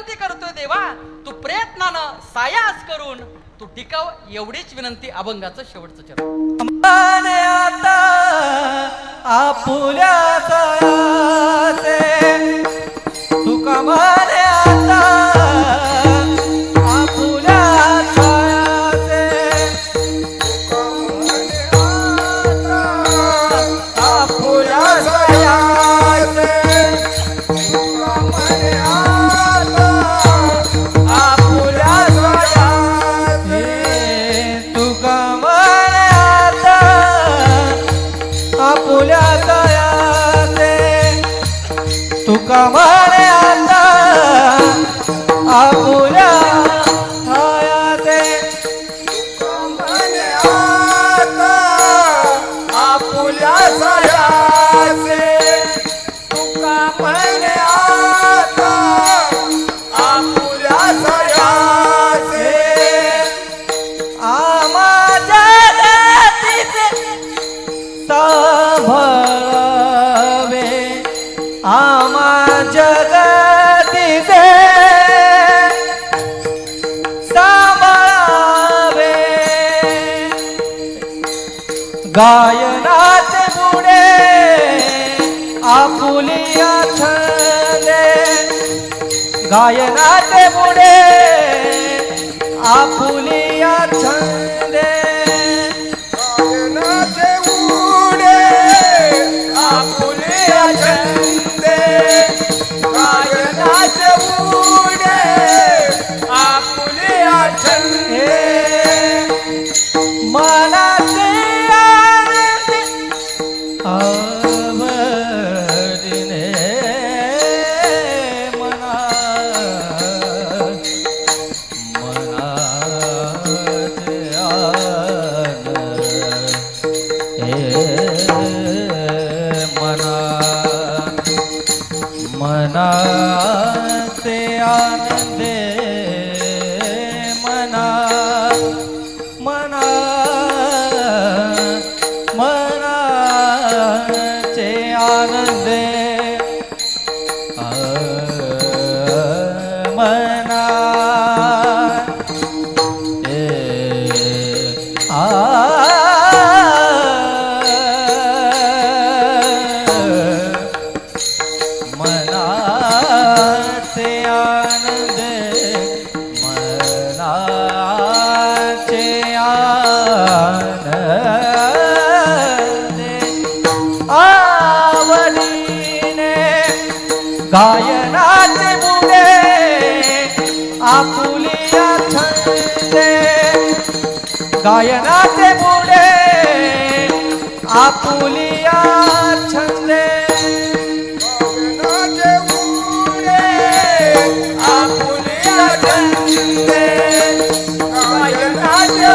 विनंती करतोय देवा, तू प्रयत्नानं सायास करून तू टिकव, एवढीच विनंती. अभंगाचं शेवटचं चरण. आता आपुल्या तयाचे तुका माने आता आपुल्या तयाचे तुका माने आता आपुल्या तयाचे तुका माने आता आपुल्या तयाचे तुका माने आता आपुल्या तयाचे तुका माने आता आपुल्या तयाचे तुका माने आता आपुल्या तयाचे तुका माने आता आपुल्या तयाचे आमाच्या जातीचे सांभाळावे आमा जगतीचे सांभाळावे गायनाचे पुढे आपुलिया छंदे गायनाचे पुढे आपुलिया छंदे गायनाचे पुढे आपुलिया छंदे गायनाचे पुढे आपुलिया छंदे मनाचे आनंद आवडीने मना मनाचे आनंद मना मनाचे आनंदे मना मना मनाचे आनंदे मना मनाचे आनंदे मनाचे आनंदे आवडीने गायनाचे मुळे आपुलिया छंदे गायनाचे मुळे आपुलिया